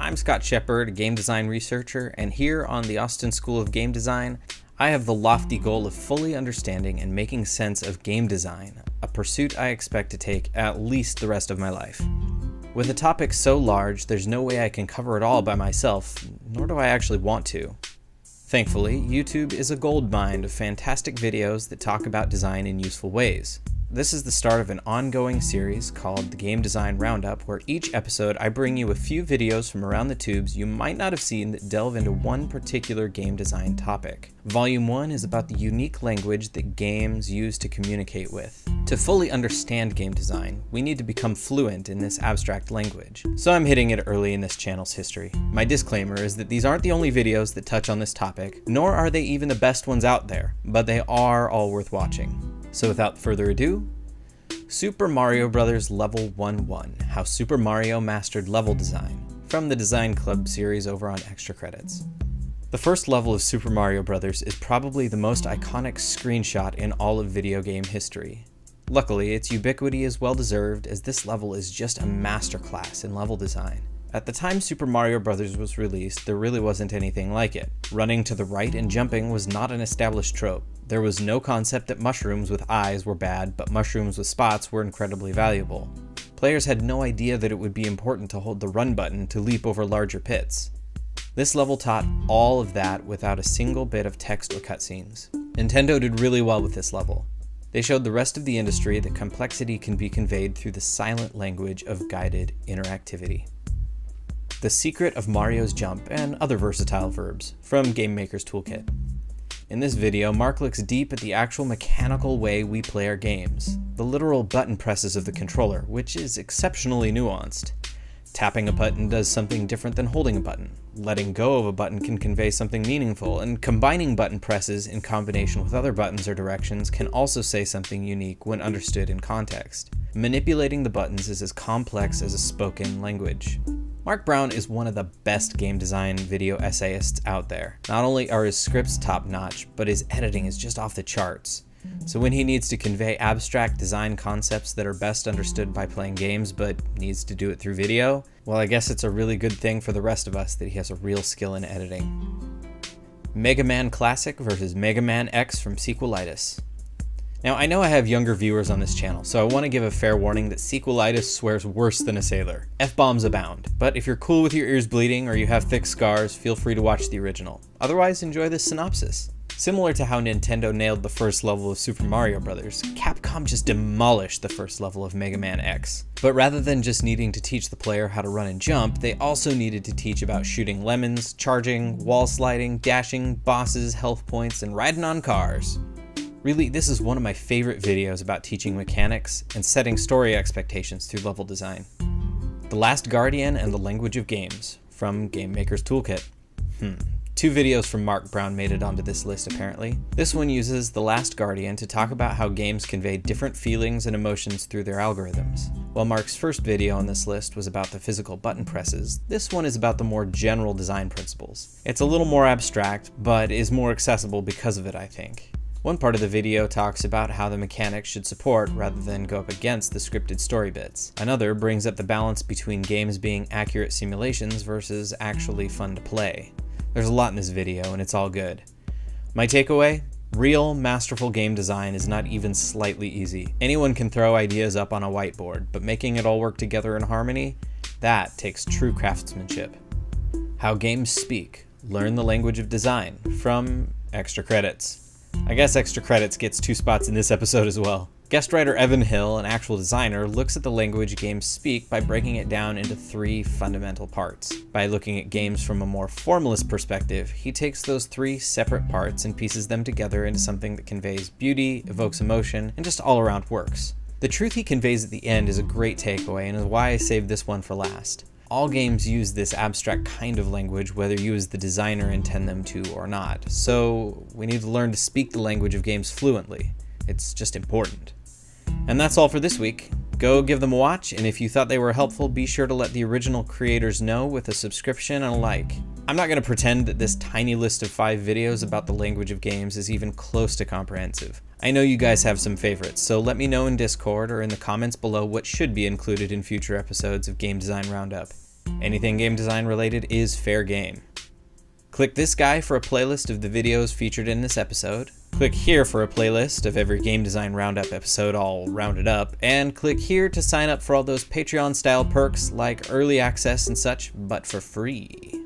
I'm Scott Shepard, a game design researcher, and here on the Austin School of Game Design, I have the lofty goal of fully understanding and making sense of game design, a pursuit I expect to take at least the rest of my life. With a topic so large, there's no way I can cover it all by myself, nor do I actually want to. Thankfully, YouTube is a goldmine of fantastic videos that talk about design in useful ways. This is the start of an ongoing series called the Game Design Roundup, where each episode I bring you a few videos from around the tubes you might not have seen that delve into one particular game design topic. Volume 1 is about the unique language that games use to communicate with. To fully understand game design, we need to become fluent in this abstract language. So I'm hitting it early in this channel's history. My disclaimer is that these aren't the only videos that touch on this topic, nor are they even the best ones out there, but they are all worth watching. So without further ado, Super Mario Bros. Level 1-1, How Super Mario Mastered Level Design, from the Design Club series over on Extra Credits. The first level of Super Mario Bros. Is probably the most iconic screenshot in all of video game history. Luckily, its ubiquity is well deserved, as this level is just a masterclass in level design. At the time Super Mario Bros. Was released, there really wasn't anything like it. Running to the right and jumping was not an established trope. There was no concept that mushrooms with eyes were bad, but mushrooms with spots were incredibly valuable. Players had no idea that it would be important to hold the run button to leap over larger pits. This level taught all of that without a single bit of text or cutscenes. Nintendo did really well with this level. They showed the rest of the industry that complexity can be conveyed through the silent language of guided interactivity. The Secret of Mario's Jump and Other Versatile Verbs, from Game Maker's Toolkit. In this video, Mark looks deep at the actual mechanical way we play our games, the literal button presses of the controller, which is exceptionally nuanced. Tapping a button does something different than holding a button. Letting go of a button can convey something meaningful, and combining button presses in combination with other buttons or directions can also say something unique when understood in context. Manipulating the buttons is as complex as a spoken language. Mark Brown is one of the best game design video essayists out there. Not only are his scripts top-notch, but his editing is just off the charts. So when he needs to convey abstract design concepts that are best understood by playing games, but needs to do it through video, well, I guess it's a really good thing for the rest of us that he has a real skill in editing. Megaman Classic versus Megaman X from Sequelitis. Now, I know I have younger viewers on this channel, so I want to give a fair warning that Sequelitis swears worse than a sailor. F-bombs abound. But if you're cool with your ears bleeding or you have thick scars, feel free to watch the original. Otherwise, enjoy this synopsis. Similar to how Nintendo nailed the first level of Super Mario Bros., Capcom just demolished the first level of Mega Man X. But rather than just needing to teach the player how to run and jump, they also needed to teach about shooting lemons, charging, wall sliding, dashing, bosses, health points, and riding on cars. Really, this is one of my favorite videos about teaching mechanics and setting story expectations through level design. The Last Guardian and the Language of Games, from Game Maker's Toolkit. Two videos from Mark Brown made it onto this list apparently. This one uses The Last Guardian to talk about how games convey different feelings and emotions through their algorithms. While Mark's first video on this list was about the physical button presses, this one is about the more general design principles. It's a little more abstract, but is more accessible because of it, I think. One part of the video talks about how the mechanics should support rather than go up against the scripted story bits. Another brings up the balance between games being accurate simulations versus actually fun to play. There's a lot in this video, and it's all good. My takeaway? Real, masterful game design is not even slightly easy. Anyone can throw ideas up on a whiteboard, but making it all work together in harmony? That takes true craftsmanship. How Games Speak. Learn the Language of Design, from Extra Credits. I guess Extra Credits gets 2 spots in this episode as well. Guest writer Evan Hill, an actual designer, looks at the language games speak by breaking it down into 3 fundamental parts. By looking at games from a more formalist perspective, he takes those 3 separate parts and pieces them together into something that conveys beauty, evokes emotion, and just all around works. The truth he conveys at the end is a great takeaway and is why I saved this one for last. All games use this abstract kind of language whether you as the designer intend them to or not, so we need to learn to speak the language of games fluently. It's just important. And that's all for this week. Go give them a watch, and if you thought they were helpful, be sure to let the original creators know with a subscription and a like. I'm not going to pretend that this tiny list of 5 videos about the language of games is even close to comprehensive. I know you guys have some favorites, so let me know in Discord or in the comments below what should be included in future episodes of Game Design Roundup. Anything game design related is fair game. Click this guy for a playlist of the videos featured in this episode. Click here for a playlist of every Game Design Roundup episode all rounded up, and click here to sign up for all those Patreon-style perks like early access and such, but for free.